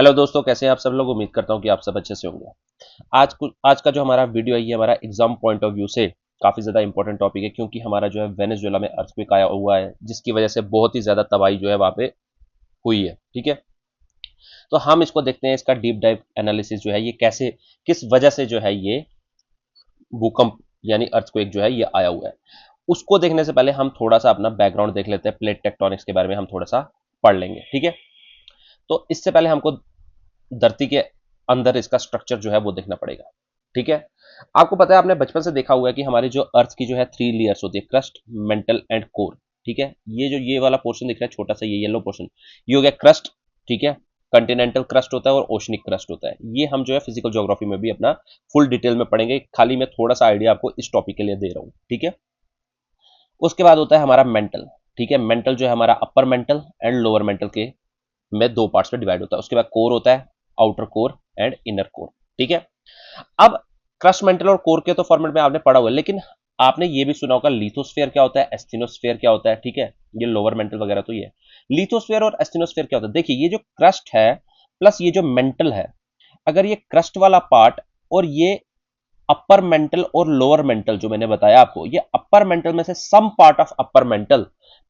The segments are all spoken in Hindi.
हेलो दोस्तों, कैसे हैं आप सब लोग। उम्मीद करता हूं कि आप सब अच्छे से होंगे। आज का जो हमारा वीडियो है ये हमारा एग्जाम पॉइंट ऑफ व्यू से काफी ज्यादा इंपॉर्टेंट टॉपिक है, क्योंकि हमारा जो है वेनेजुएला में अर्थक्वेक आया हुआ है, जिसकी वजह से बहुत ही ज्यादा तबाही जो है वहां पे हुई है। ठीक है, तो हम इसको देखते हैं, इसका डीप डाइव एनालिसिस जो है ये कैसे, किस वजह से जो है ये भूकंप यानी अर्थक्वेक जो है ये आया हुआ है। उसको देखने से पहले हम थोड़ा सा अपना बैकग्राउंड देख लेते हैं, प्लेट टेक्टोनिक्स के बारे में हम थोड़ा सा पढ़ लेंगे। ठीक है, तो इससे पहले हमको धरती के अंदर इसका स्ट्रक्चर जो है वो देखना पड़ेगा। ठीक है, आपको पता है, आपने बचपन से देखा हुआ है कि हमारी जो अर्थ की जो है 3 लेयर्स होती है, क्रस्ट, मेंटल एंड कोर। ठीक है, ये जो ये वाला पोर्शन दिख रहा है छोटा सा, ये येलो पोर्शन, ये हो गया क्रस्ट। ठीक है, कंटिनेंटल क्रस्ट होता है और ओशनिक क्रस्ट होता है। ये हम जो है फिजिकल ज्योग्राफी में भी अपना फुल डिटेल में पढ़ेंगे, खाली मैं थोड़ा सा आइडिया आपको इस टॉपिक के लिए दे रहा हूं। ठीक है, उसके बाद होता है हमारा मेंटल। ठीक है, मेंटल जो है हमारा upper mantle and lower mental के में दो पार्ट्स में डिवाइड होता है। उसके बाद कोर होता है, outer core and inner core. ठीक है, अब क्रस्ट, मेंटल और कोर के तो फॉर्मेट में आपने पढ़ा हुआ है, लेकिन आपने ये भी सुना होगा लिथोस्फेयर क्या होता है, एस्थिनोस्फेयर क्या होता है। ठीक है, ये लोअर मेंटल वगैरह तो ये लिथोस्फेयर और एस्थिनोस्फेयर क्या होता है। देखिए, ये जो क्रस्ट है प्लस ये जो मेंटल है, अगर ये क्रस्ट वाला पार्ट और ये अपर मेंटल और लोअर मेंटल जो मैंने बताया आपको, ये अपर मेंटल में से some part of upper mantle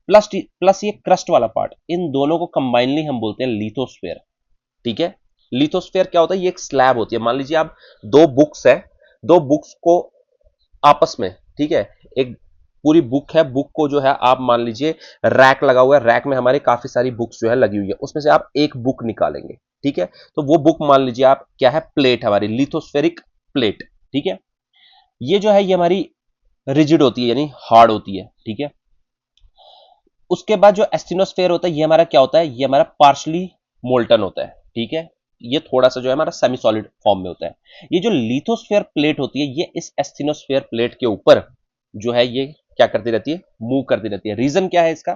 plus plus ये क्रस्ट वाला पार्ट, इन दोनों को कंबाइनली हम बोलते हैं लिथोस्फेयर। ठीक है, लिथोस्फेयर क्या होता है, ये एक स्लैब होती है। मान लीजिए आप दो बुक्स है, दो बुक्स को आपस में, ठीक है, एक पूरी बुक है, बुक को जो है आप मान लीजिए रैक लगा हुआ है, रैक में हमारे काफी सारी बुक्स जो है लगी हुई है, उसमें से आप एक बुक निकालेंगे। ठीक है, तो वो बुक मान लीजिए आप क्या है, प्लेट, हमारी लिथोस्फेरिक प्लेट। ठीक है, ये जो है ये हमारी रिजिड होती है यानी हार्ड होती है। ठीक है, उसके बाद जो एस्टिनोस्फेयर होता है ये हमारा क्या होता है, ये हमारा पार्शली मोल्टन होता है। ठीक है, ये थोड़ा सा जो है हमारा सेमी सॉलिड फॉर्म में होता है। ये जो लिथोस्फेयर प्लेट होती है ये इस एस्टिनोस्फेयर प्लेट के ऊपर जो है ये क्या करती रहती है, मूव करती रहती है। रीजन क्या है इसका,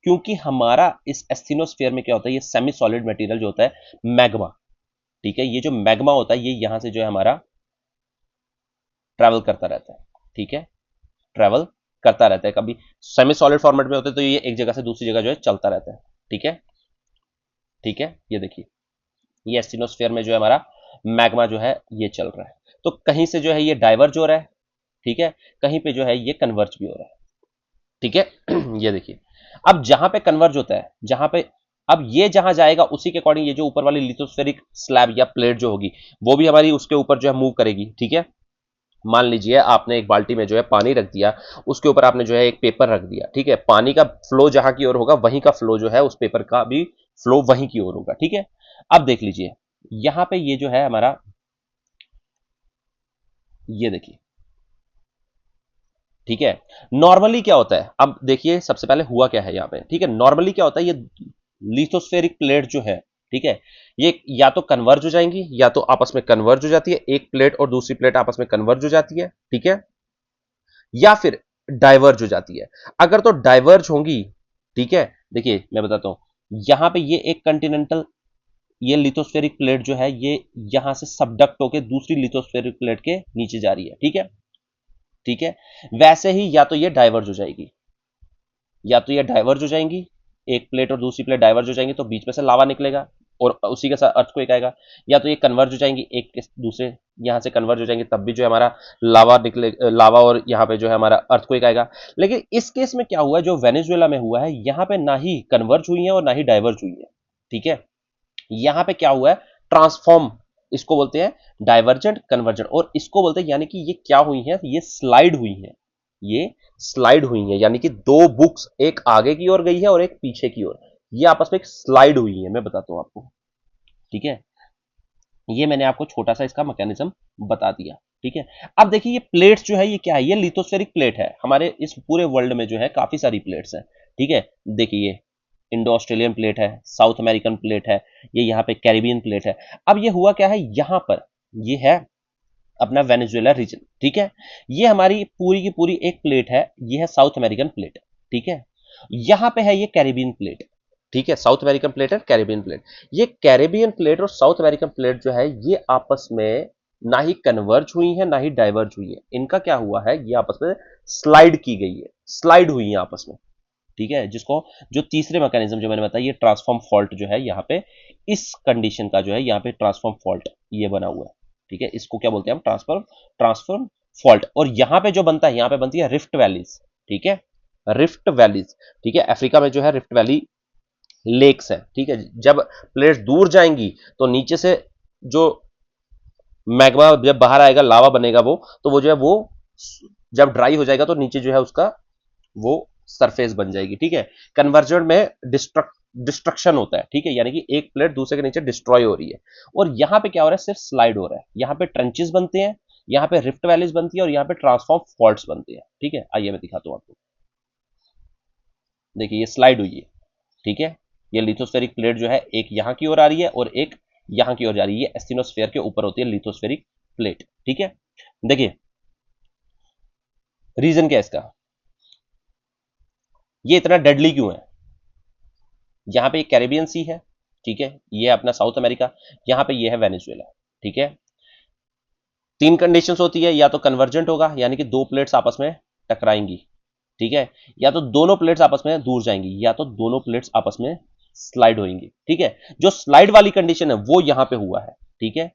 क्योंकि हमारा इस एस्टिनोस्फेयर में क्या होता है, ये सेमी सॉलिड मटेरियल जो होता है मैग्मा। ठीक है, ये जो मैग्मा होता है ये यहां से जो है हमारा ट्रैवल करता रहता है। ठीक है, ट्रैवल करता रहता है, कभी सेमी सॉलिड फॉर्मेट में होते हैं तो ये एक जगह से दूसरी जगह जो है चलता रहता है। ठीक है, ठीक है, ये देखिए, ये एस्टिनोस्फेयर में जो है हमारा मैग्मा जो है ये चल रहा है, तो कहीं से जो है ये डाइवर्ज हो रहा है। ठीक है, कहीं पे जो है ये कन्वर्ज भी हो रहा है। ठीक है, ये देखिए, अब जहां पे कन्वर्ज होता है, जहां पे अब ये जहां जाएगा उसी के अकॉर्डिंग ये जो ऊपर वाली लिथोस्फेरिक स्लैब या प्लेट जो होगी वो भी हमारी उसके ऊपर जो है मूव करेगी। ठीक है, मान लीजिए आपने एक बाल्टी में जो है पानी रख दिया, उसके ऊपर आपने जो है एक पेपर रख दिया। ठीक है, पानी का फ्लो जहां की ओर होगा वहीं का फ्लो जो है उस पेपर का भी फ्लो वहीं की ओर होगा। ठीक है, अब देख लीजिए, यहां पे ये जो है हमारा, ये देखिए, ठीक है, नॉर्मली क्या होता है, अब देखिए सबसे पहले हुआ क्या है यहां पे। ठीक है, नॉर्मली क्या होता है, ये लिथोस्फेरिक प्लेट जो है, ठीक है, ये या तो कन्वर्ज हो जाएंगी या तो आपस में कन्वर्ज हो जाती है, एक प्लेट और दूसरी प्लेट आपस में कन्वर्ज हो जाती है। ठीक है, या फिर डाइवर्ज हो जाती है। अगर तो डाइवर्ज होंगी, ठीक है, देखिए मैं बताता हूं, यहां पे ये एक कंटिनेंटल, ये लिथोस्फेरिक प्लेट जो है ये यहां से सबडक्ट होकर दूसरी लिथोस्फेरिक प्लेट के नीचे जा रही है। ठीक है, ठीक है, वैसे ही या तो ये डाइवर्ज हो जाएगी, या तो ये डाइवर्ज हो जाएंगी, एक प्लेट और दूसरी प्लेट डाइवर्ज हो जाएंगी तो बीच में से लावा निकलेगा और उसी के साथ अर्थक्वेक आएगा। या तो ये कन्वर्ज हो जाएंगी, एक के दूसरे यहां से कन्वर्ज हो जाएंगे, तब भी जो है हमारा लावा निकले, लावा, और यहाँ पे जो है हमारा अर्थक्वेक आएगा। लेकिन इस केस में क्या हुआ है, जो वेनेजुएला में हुआ है, यहाँ पे ना ही कन्वर्ज हुई है और ना ही डाइवर्ज हुई है। ठीक है, यहां पे क्या हुआ है, ट्रांसफॉर्म, इसको बोलते हैं डाइवर्जेंट कन्वर्जेंट, और इसको बोलते हैं यानी कि ये क्या हुई है, ये स्लाइड हुई है, ये स्लाइड हुई है, यानी कि दो बुक्स, एक आगे की ओर गई है और एक पीछे की ओर, ये आपस में एक स्लाइड हुई है। मैं बताता हूं आपको। ठीक है, ये मैंने आपको छोटा सा इसका मैकेनिज्म बता दिया। ठीक है, अब देखिए ये प्लेट्स जो है ये क्या है, ये लिथोस्फेरिक प्लेट है। हमारे इस पूरे वर्ल्ड में जो है काफी सारी प्लेट्स हैं। ठीक है, देखिए ये इंडो ऑस्ट्रेलियन प्लेट है, साउथ अमेरिकन प्लेट है, ये यहाँ पे कैरिबियन प्लेट है। अब ये हुआ क्या है, यहां पर ये है अपना वेनेजुएला रीजन। ठीक है, ये हमारी पूरी की पूरी एक प्लेट है, ये है साउथ अमेरिकन प्लेट। ठीक है, यहां पे है ये कैरिबियन प्लेट। ठीक है, साउथ अमेरिकन प्लेट है, कैरिबियन प्लेट। ये कैरिबियन प्लेट और साउथ अमेरिकन प्लेट जो है ये आपस में ना ही कन्वर्ज हुई है ना ही डाइवर्ज हुई है, इनका क्या हुआ है, ये आपस में स्लाइड की गई है, स्लाइड हुई है आपस में। ठीक है, जिसको जो तीसरे मैकेनिज्म जो मैंने बताया ये ट्रांसफॉर्म फॉल्ट जो है यहाँ पे इस कंडीशन का जो है यहाँ पे ट्रांसफॉर्म फॉल्ट ये बना हुआ है। ठीक है, इसको क्या बोलते हैं हम, ट्रांसफॉर्म फॉल्ट। और यहाँ पे जो बनता है, यहाँ पे बनती है रिफ्ट वैलीज। ठीक है, रिफ्ट वैलीज। ठीक है, अफ्रीका में जो है रिफ्ट वैली लेक्स है। ठीक है, जब प्लेट्स दूर जाएंगी तो नीचे से जो मैग्मा जब बाहर आएगा, लावा बनेगा वो, तो वो जो है वो जब ड्राई हो जाएगा तो नीचे जो है उसका वो सरफेस बन जाएगी। ठीक है, कन्वर्जन में डिस्ट्रक्शन होता है। ठीक है, यानी कि एक प्लेट दूसरे के नीचे डिस्ट्रॉय हो रही है, और यहां पे क्या हो रहा है, सिर्फ स्लाइड हो रहा है। यहां पे ट्रेंचेस बनते हैं, यहां पे रिफ्ट वैलीज बनती है, और यहां पे ट्रांसफॉर्म फॉल्ट्स बनती है। ठीक है, आइए मैं दिखाता हूं आपको। देखिए ये स्लाइड हुई है। ठीक है, ये लिथोस्फेरिक प्लेट जो है एक यहां की ओर आ रही है और एक यहां की ओर जा रही है। ये एस्थिनोस्फेयर के ऊपर होती है लिथोस्फेरिक प्लेट। ठीक है, देखिए रीजन क्या है इसका, ये इतना डेडली क्यों है। यहां पे कैरेबियन सी है। ठीक है, ये अपना साउथ अमेरिका, यहां पे ये है वेनेजुएला। ठीक है, तीन कंडीशंस होती है, या तो कन्वर्जेंट होगा यानी कि दो प्लेट्स आपस में टकराएंगी। ठीक है, या तो दोनों प्लेट्स आपस में दूर जाएंगी, या तो दोनों प्लेट्स आपस में स्लाइड होंगी। ठीक है, जो स्लाइड वाली कंडीशन है वो यहां पे हुआ है। ठीक है,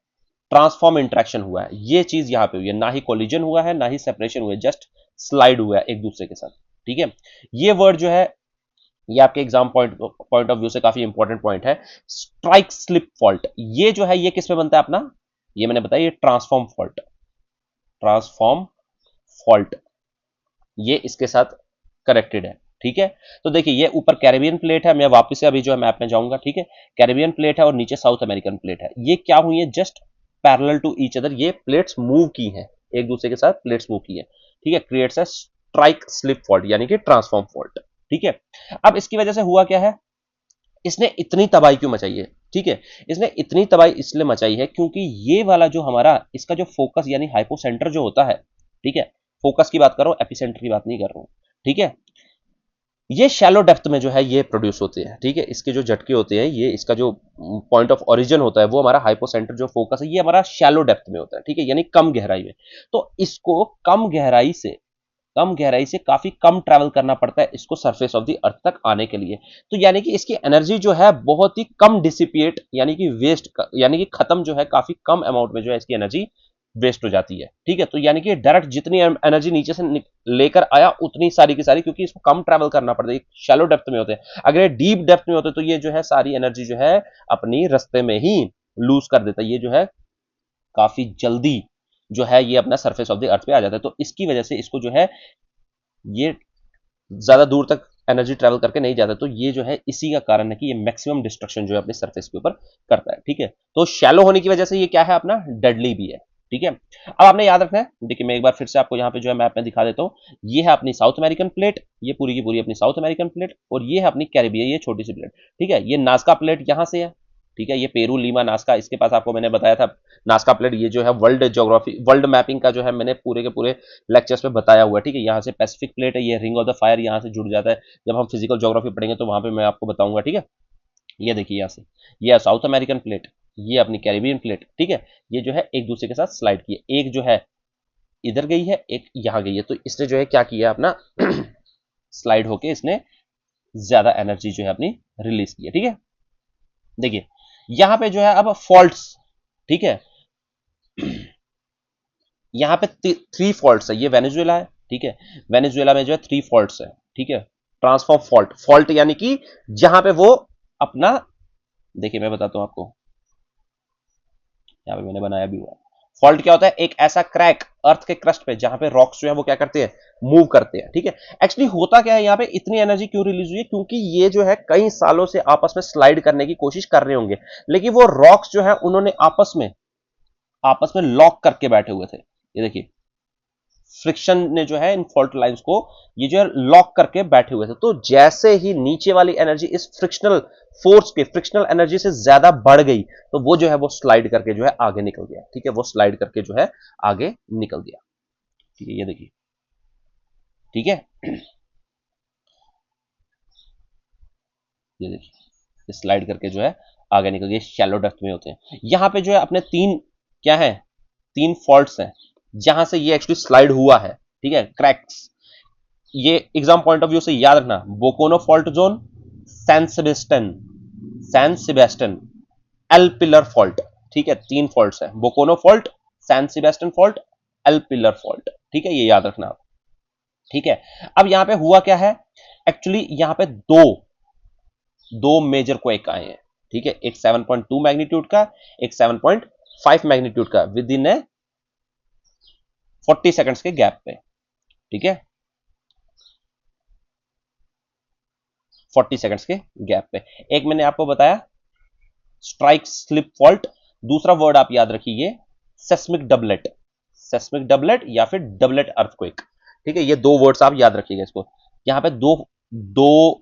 ट्रांसफॉर्म इंटरेक्शन हुआ है, ये चीज यहां पे हुई है, ना ही कोलिजन हुआ है ना ही सेपरेशन हुआ है, जस्ट स्लाइड हुआ है एक दूसरे के साथ। ठीक है, ये वर्ड जो है ये आपके एग्जाम पॉइंट ऑफ व्यू से काफी इंपॉर्टेंट पॉइंट है। स्ट्राइक स्लिप फॉल्ट, ये जो है ये किस में बनता है अपना, ये मैंने बताया, ये ट्रांसफॉर्म फॉल्ट, ट्रांसफॉर्म फॉल्ट ये इसके साथ करेक्टेड है। ठीक है, तो देखिए ये ऊपर कैरेबियन प्लेट है, मैं वापस से अभी जो है मैप में जाऊंगा। ठीक है, कैरेबियन प्लेट है और नीचे साउथ अमेरिकन प्लेट है। ये क्या हुई है, just parallel to each other, ये प्लेट्स मूव की हैं, एक दूसरे के साथ प्लेट्स मूव की है। ठीक है, creates a strike slip fault यानी कि ट्रांसफॉर्म फॉल्ट। ठीक है, अब इसकी वजह से हुआ क्या है, इसने इतनी तबाही क्यों मचाई है। ठीक है, इसने इतनी तबाही इसलिए मचाई है क्योंकि ये वाला जो हमारा इसका जो फोकस यानी हाइपोसेंटर जो होता है, ठीक है, फोकस की बात कर रहा हूं, एपिसेंटर की बात नहीं कर रहा हूं। ठीक है, ये शैलो डेप्थ में जो है ये प्रोड्यूस होते हैं। ठीक है, इसके जो झटके होते हैं, ये इसका जो पॉइंट ऑफ ओरिजिन होता है वो हमारा हाइपोसेंटर जो फोकस है ये हमारा शैलो डेप्थ में होता है। ठीक है, यानी कम गहराई में। तो इसको कम गहराई से काफी कम ट्रैवल करना पड़ता है इसको सरफेस ऑफ द अर्थ तक आने के लिए। तो यानी कि इसकी एनर्जी जो है बहुत ही कम डिसिपिएट यानी कि वेस्ट यानी कि खत्म जो है, काफी कम अमाउंट में जो है इसकी एनर्जी वेस्ट हो जाती है। ठीक है, तो यानी कि डायरेक्ट जितनी एनर्जी नीचे से लेकर आया उतनी सारी की सारी, क्योंकि इसको कम ट्रैवल करना पड़ता है, शैलो डेप्थ में होते हैं। अगर ये डीप डेप्थ में होते तो ये जो है सारी एनर्जी जो है अपनी रास्ते में ही लूज कर देता है। ये जो है काफी जल्दी जो है ये अपना सरफेस ऑफ द अर्थ पे आ जाता है। तो इसकी वजह से इसको जो है ये ज्यादा दूर तक एनर्जी ट्रेवल करके नहीं जाता। तो ये जो है इसी का कारण है कि ये मैक्सिमम डिस्ट्रक्शन जो है अपने सरफेस के ऊपर करता है। ठीक है, तो शैलो होने की वजह से ये क्या है, अपना डेडली भी है। ठीक है, अब आपने याद रखना है, देखिए मैं एक बार फिर से आपको यहाँ पे जो है मैप में दिखा देता हूँ। ये है अपनी साउथ अमेरिकन प्लेट, ये पूरी की पूरी अपनी साउथ अमेरिकन प्लेट, और ये है अपनी कैरिबियन, ये छोटी सी प्लेट। ठीक है, ये नाजका प्लेट यहाँ से है। ठीक है, ये पेरू लीमा नाजका, इसके पास आपको मैंने बताया था नाजका प्लेट, ये जो है वर्ल्ड ज्योग्राफी वर्ल्ड मैपिंग का जो है मैंने पूरे के पूरे लेक्चर्स में बताया हुआ है। ठीक है, यहाँ से पैसिफिक प्लेट है, ये रिंग ऑफ द फायर यहाँ से जुड़ जाता है। जब हम फिजिकल ज्योग्राफी पढ़ेंगे तो वहां पे मैं आपको बताऊंगा। ठीक है, ये देखिए यहाँ से ये साउथ अमेरिकन प्लेट, ये अपनी कैरिबियन प्लेट। ठीक है, ये जो है एक दूसरे के साथ स्लाइड की है, एक जो है इधर गई है, एक यहां गई है। तो इसने जो है क्या किया अपना स्लाइड होके इसने ज्यादा एनर्जी जो है अपनी रिलीज की है। ठीक है, देखिए यहां पे जो है अब फॉल्ट्स। ठीक है, यहां पे थ्री फॉल्ट्स है, ये वेनेजुएला है। ठीक है, वेनेजुएला में जो है थ्री फॉल्ट्स है। ठीक है, ट्रांसफॉर्म फॉल्ट, फॉल्ट यानी कि जहां पे वो अपना, देखिए मैं बताता हूं आपको, यहां पे मैंने बनाया भी हुआ। फॉल्ट क्या होता है, एक ऐसा क्रैक अर्थ के क्रस्ट पे जहां पे रॉक्स जो है वो क्या करते हैं, मूव करते हैं। ठीक है, एक्चुअली होता क्या है, यहाँ पे इतनी एनर्जी क्यों रिलीज हुई है, क्योंकि ये जो है कई सालों से आपस में स्लाइड करने की कोशिश कर रहे होंगे, लेकिन वो रॉक्स जो है उन्होंने आपस में लॉक करके बैठे हुए थे। ये देखिए फ्रिक्शन ने जो है इन फॉल्ट लाइंस को ये जो है लॉक करके बैठे हुए थे। तो जैसे ही नीचे वाली एनर्जी इस फ्रिक्शनल फोर्स के, फ्रिक्शनल एनर्जी से ज्यादा बढ़ गई, तो वो जो है वो स्लाइड करके जो है आगे निकल गया। ठीक है, वो स्लाइड करके जो है आगे निकल गया। ठीक है, ये देखिए। ठीक है, ये देखिए स्लाइड करके जो है आगे निकल गया, शैलो डेप्थ में होते हैं। यहां पे जो है अपने तीन क्या है, तीन फॉल्ट्स हैं जहां से ये एक्चुअली स्लाइड हुआ है। ठीक है, क्रैक्स, ये एग्जाम पॉइंट ऑफ व्यू से याद रखना, Bocono fault zone, San Sebastian, San Sebastian, El Pilar fault. ठीक है, 3 फॉल्ट्स है, Bocono fault, San Sebastian fault, El Pilar fault. ठीक है, ये याद रखना आप। ठीक है, अब यहां पे हुआ क्या है, एक्चुअली यहां पे दो मेजर क्वेक आए हैं। ठीक है, एक 7.2 मैग्नीट्यूड का, एक 7.5 मैग्नीट्यूड का, विद इन ए 40 सेकंड्स के गैप पे। ठीक है, 40 सेकंड्स के गैप पे। एक मैंने आपको बताया स्ट्राइक स्लिप फॉल्ट, दूसरा वर्ड आप याद रखिए सेस्मिक डबलेट, सेस्मिक डबलेट या फिर डबलेट अर्थक्वेक। ठीक है, ये 2 वर्ड्स आप याद रखिएगा इसको। यहां पे दो दो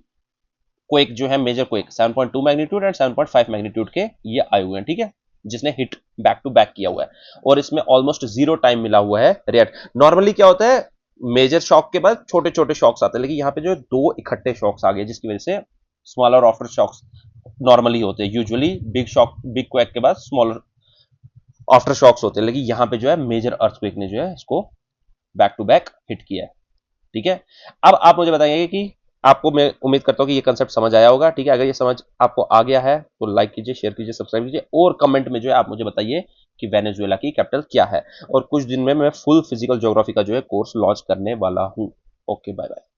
क्वेक जो है major quake 7.2 magnitude and 7.5 magnitude के ये आए हुए हैं। ठीक है, जिसने हिट बैक टू बैक किया हुआ है और इसमें ऑलमोस्ट 0 टाइम मिला हुआ है रिएक्ट। नॉर्मली क्या होता है, मेजर शॉक के बाद छोटे छोटे शॉक्स आते हैं, लेकिन यहां पे जो 2 इकट्ठे शॉक्स आ गए जिसकी वजह से स्मॉलर आफ्टर शॉक्स नॉर्मली होते हैं। Usually big shock, big quack के बाद स्मॉलर आफ्टर शॉक्स होते हैं, लेकिन यहां पे जो है मेजर अर्थक्वेक ने जो है इसको बैक टू बैक हिट किया है। ठीक है, अब आप मुझे बताइए कि आपको, मैं उम्मीद करता हूं कि ये कंसेप्ट समझ आया होगा। ठीक है, अगर ये समझ आपको आ गया है तो लाइक कीजिए, शेयर कीजिए, सब्सक्राइब कीजिए और कमेंट में जो है आप मुझे बताइए कि वेनेजुएला की कैपिटल क्या है। और कुछ दिन में मैं फुल फिजिकल ज्योग्राफी का जो है कोर्स लॉन्च करने वाला हूं। Okay, bye bye.